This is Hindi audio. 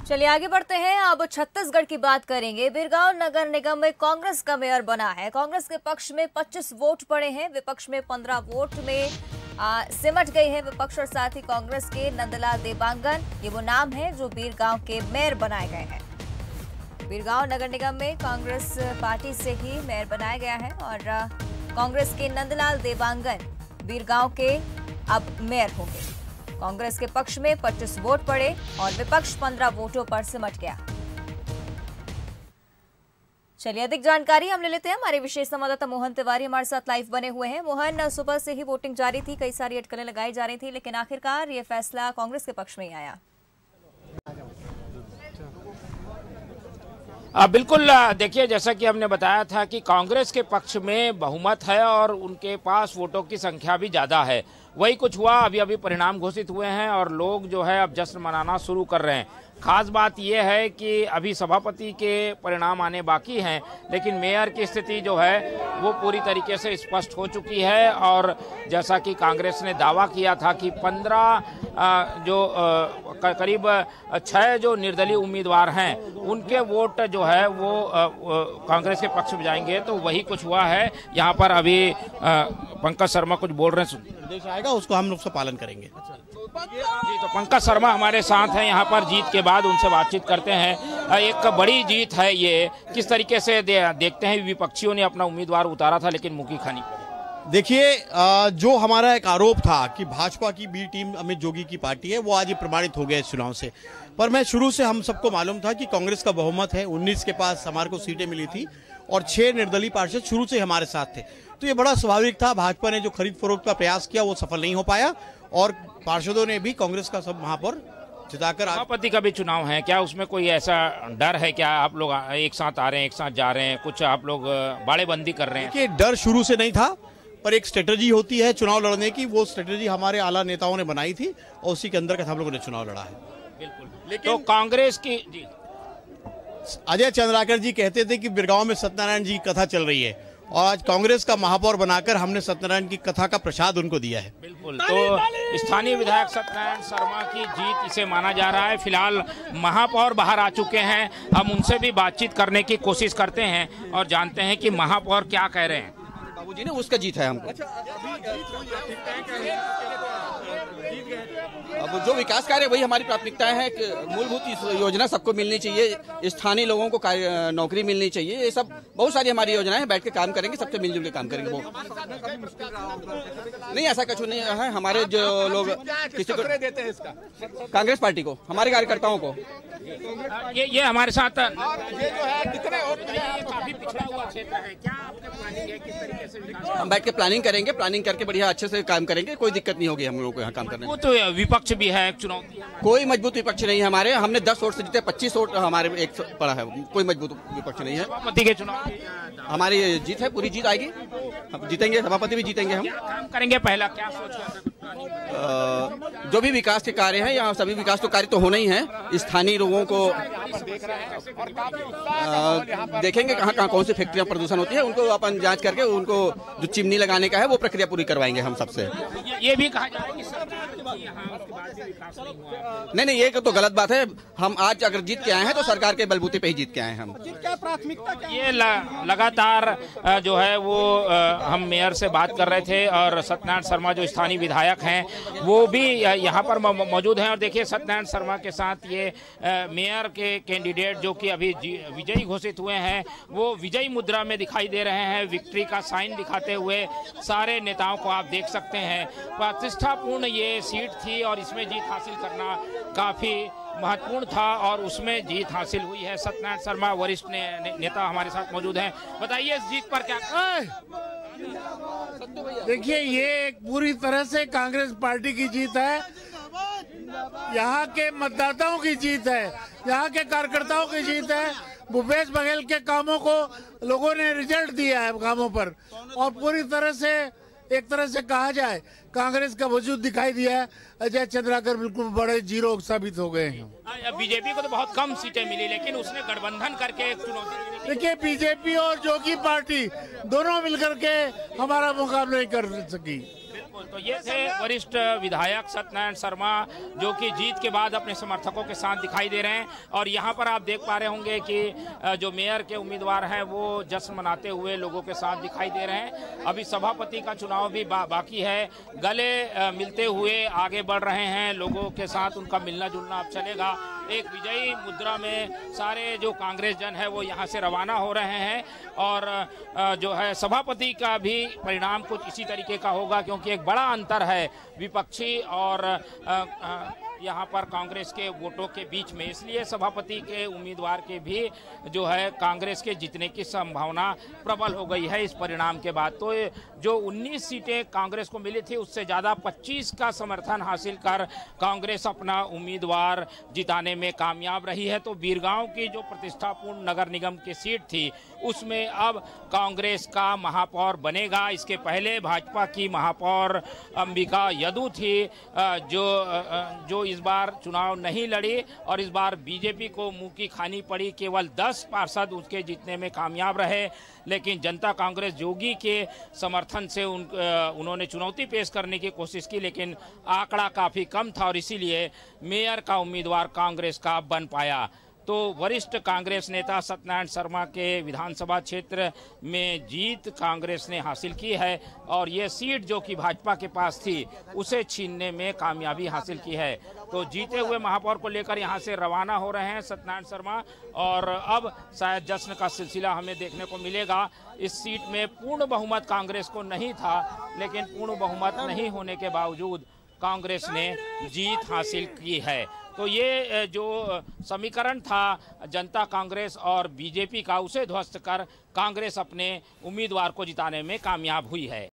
चलिए आगे बढ़ते हैं। अब छत्तीसगढ़ की बात करेंगे। बिरगांव नगर निगम में कांग्रेस का मेयर बना है। कांग्रेस के पक्ष में 25 वोट पड़े हैं, विपक्ष में 15 वोट में सिमट गई है विपक्ष। और साथ ही कांग्रेस के नंदलाल देवांगन, ये वो नाम है जो बिरगांव के मेयर बनाए गए हैं। बिरगांव नगर निगम में कांग्रेस पार्टी से ही मेयर बनाया गया है और कांग्रेस के नंदलाल देवांगन बिरगांव के अब मेयर होंगे। कांग्रेस के पक्ष में 25 वोट पड़े और विपक्ष 15 वोटों पर सिमट गया। चलिए अधिक जानकारी हम ले लेते हैं। हमारे विशेष संवाददाता मोहन तिवारी हमारे साथ लाइव बने हुए हैं। मोहन, सुबह से ही वोटिंग जारी थी, कई सारी अटकलें लगाई जा रही थी, लेकिन आखिरकार ये फैसला कांग्रेस के पक्ष में ही आया। बिल्कुल, देखिए जैसा कि हमने बताया था कि कांग्रेस के पक्ष में बहुमत है और उनके पास वोटों की संख्या भी ज़्यादा है। वही कुछ हुआ, अभी अभी परिणाम घोषित हुए हैं और लोग जो है अब जश्न मनाना शुरू कर रहे हैं। खास बात यह है कि अभी सभापति के परिणाम आने बाकी हैं, लेकिन मेयर की स्थिति जो है वो पूरी तरीके से स्पष्ट हो चुकी है। और जैसा कि कांग्रेस ने दावा किया था कि 15 करीब 6 जो निर्दलीय उम्मीदवार हैं उनके वोट जो है वो कांग्रेस के पक्ष में जाएंगे, तो वही कुछ हुआ है। यहाँ पर अभी पंकज शर्मा कुछ बोल रहे हैं, निर्देश आएगा उसको हम लोग पालन करेंगे। जी, तो पंकज शर्मा हमारे साथ हैं यहाँ पर। जीत के बाद उनसे बातचीत करते हैं। एक बड़ी जीत है ये, किस तरीके से देखते हैं? विपक्षियों ने अपना उम्मीदवार उतारा था लेकिन मुखी खानी पड़ी। देखिए, जो हमारा एक आरोप था कि भाजपा की बी टीम अमित जोगी की पार्टी है, वो आज ये प्रमाणित हो गया इस चुनाव से। पर मैं शुरू से हम सबको मालूम था कि कांग्रेस का बहुमत है, 19 के पास हमारे को सीटें मिली थी और 6 निर्दलीय पार्षद शुरू से हमारे साथ थे। तो ये बड़ा स्वाभाविक था। भाजपा ने जो खरीद फरोख्त का प्रयास किया वो सफल नहीं हो पाया और पार्षदों ने भी कांग्रेस का सब महापौर जिताकर। सभापति का भी चुनाव है, क्या उसमें कोई ऐसा डर है? क्या आप लोग एक साथ आ रहे हैं, एक साथ जा रहे हैं, कुछ आप लोग बाड़ेबंदी कर रहे हैं? देखिए, डर शुरू से नहीं था, पर एक स्ट्रेटेजी होती है चुनाव लड़ने की। वो स्ट्रेटेजी हमारे आला नेताओं ने बनाई थी और उसी के अंदर हम लोगों ने चुनाव लड़ा है। बिल्कुल। लेकिन तो कांग्रेस की जी अजय चंद्राकर जी कहते थे कि बिरगांव में सत्यनारायण जी की कथा चल रही है और आज कांग्रेस का महापौर बनाकर हमने सत्यनारायण की कथा का प्रसाद उनको दिया है। बिल्कुल। तो स्थानीय विधायक सत्यनारायण शर्मा की जीत इसे माना जा रहा है। फिलहाल महापौर बाहर आ चुके हैं, हम उनसे भी बातचीत करने की कोशिश करते हैं और जानते हैं कि महापौर क्या कह रहे हैं। बाबूजी ने उसका जीत है हमको। अब जो विकास कार्य वही हमारी प्राथमिकताएं हैं कि मूलभूत योजना सबको मिलनी चाहिए, स्थानीय लोगों को नौकरी मिलनी चाहिए, ये सब बहुत सारी हमारी योजनाएं हैं। बैठ के काम करेंगे, सबसे मिलजुल के काम करेंगे। वो नहीं, ऐसा कुछ नहीं है। हमारे जो लोग किसी को देते हैं इसका, कांग्रेस पार्टी को, हमारे कार्यकर्ताओं को। ये हमारे साथ ये जो है कितने काफी पिछड़ा हुआ क्षेत्र है, क्या आपका प्लानिंग है? किस तरीके से हम बैठ के प्लानिंग करेंगे, प्लानिंग करके बढ़िया अच्छे से काम करेंगे। कोई दिक्कत नहीं होगी हम लोगों को यहाँ काम करने में। वो तो विपक्ष भी है, चुनौती। कोई मजबूत विपक्ष नहीं है हमारे। हमने 10 वोट से जीते, 25 वोट हमारे एक पड़ा है। कोई मजबूत विपक्ष नहीं है। सभापति के चुनाव हमारी जीत है, पूरी जीत आएगी, हम जीतेंगे, सभापति भी जीतेंगे। हम काम करेंगे। पहला क्या सोच जो भी विकास के कार्य हैं, यहाँ सभी विकास तो कार्य तो होना ही है। स्थानीय लोगों को देखेंगे कहाँ कहाँ कौन सी फैक्ट्रियाँ प्रदूषण होती है, उनको अपन जांच करके उनको जो चिमनी लगाने का है वो प्रक्रिया पूरी करवाएंगे हम सबसे। ये भी कहा जाए कि नहीं, ये तो गलत बात है। हम आज अगर जीत के आए हैं तो सरकार के बलबूते पे ही जीत के आए हैं हम। ये लगातार जो है वो हम मेयर से बात कर रहे थे और सत्यनारायण शर्मा जो स्थानीय विधायक हैं वो भी यहाँ पर मौजूद हैं। और देखिए, सत्यनारायण शर्मा के साथ ये मेयर के कैंडिडेट जो कि अभी विजयी घोषित हुए हैं वो विजयी मुद्रा में दिखाई दे रहे हैं, विक्ट्री का साइन दिखाते हुए। सारे नेताओं को आप देख सकते हैं। प्रतिष्ठापूर्ण ये सीट थी और इसमें जीत हासिल करना काफी महत्वपूर्ण था और उसमें जीत हासिल हुई है। सत्यनारायण शर्मा वरिष्ठ नेता हमारे साथ मौजूद हैं। बताइए इस जीत पर क्या? देखिए, ये एक पूरी तरह से कांग्रेस पार्टी की जीत है, यहाँ के मतदाताओं की जीत है, यहाँ के कार्यकर्ताओं की जीत है। भूपेश बघेल के कामों को लोगों ने रिजल्ट दिया है कामों पर, और पूरी तरह से एक तरह से कहा जाए कांग्रेस का वजूद दिखाई दिया है। अजय चंद्राकर बिल्कुल बड़े जीरो साबित हो गए हैं। बीजेपी को तो बहुत कम सीटें मिली, लेकिन उसने गठबंधन करके चुनौती। देखिए, बीजेपी और जोगी पार्टी दोनों मिलकर के हमारा मुकाबला नहीं कर सकी। तो ये थे वरिष्ठ विधायक सत्यनारायण शर्मा, जो कि जीत के बाद अपने समर्थकों के साथ दिखाई दे रहे हैं। और यहाँ पर आप देख पा रहे होंगे कि जो मेयर के उम्मीदवार हैं वो जश्न मनाते हुए लोगों के साथ दिखाई दे रहे हैं। अभी सभापति का चुनाव भी बाकी है। गले मिलते हुए आगे बढ़ रहे हैं, लोगों के साथ उनका मिलना जुलना अब चलेगा। एक विजयी मुद्रा में सारे जो कांग्रेस जन है वो यहाँ से रवाना हो रहे हैं। और जो है सभापति का भी परिणाम कुछ इसी तरीके का होगा, क्योंकि एक बड़ा अंतर है विपक्षी और यहाँ पर कांग्रेस के वोटों के बीच में। इसलिए सभापति के उम्मीदवार के भी जो है कांग्रेस के जीतने की संभावना प्रबल हो गई है इस परिणाम के बाद। तो जो 19 सीटें कांग्रेस को मिली थी उससे ज़्यादा 25 का समर्थन हासिल कर कांग्रेस अपना उम्मीदवार जिताने में कामयाब रही है। तो बीरगांव की जो प्रतिष्ठापूर्ण नगर निगम की सीट थी उसमें अब कांग्रेस का महापौर बनेगा। इसके पहले भाजपा की महापौर अंबिका यदू थी, जो इस बार चुनाव नहीं लड़ी और इस बार बीजेपी को मुंह की खानी पड़ी। केवल 10 पार्षद उसके जीतने में कामयाब रहे, लेकिन जनता कांग्रेस जोगी के समर्थन से उन्होंने चुनौती पेश करने की कोशिश की, लेकिन आंकड़ा काफ़ी कम था और इसीलिए मेयर का उम्मीदवार कांग्रेस का बन पाया। तो वरिष्ठ कांग्रेस नेता सत्यनारायण शर्मा के विधानसभा क्षेत्र में जीत कांग्रेस ने हासिल की है और ये सीट जो कि भाजपा के पास थी उसे छीनने में कामयाबी हासिल की है। तो जीते हुए महापौर को लेकर यहाँ से रवाना हो रहे हैं सत्यनारायण शर्मा और अब शायद जश्न का सिलसिला हमें देखने को मिलेगा। इस सीट में पूर्ण बहुमत कांग्रेस को नहीं था, लेकिन पूर्ण बहुमत नहीं होने के बावजूद कांग्रेस ने जीत हासिल की है। तो ये जो समीकरण था जनता कांग्रेस और बीजेपी का, उसे ध्वस्त कर कांग्रेस अपने उम्मीदवार को जिताने में कामयाब हुई है।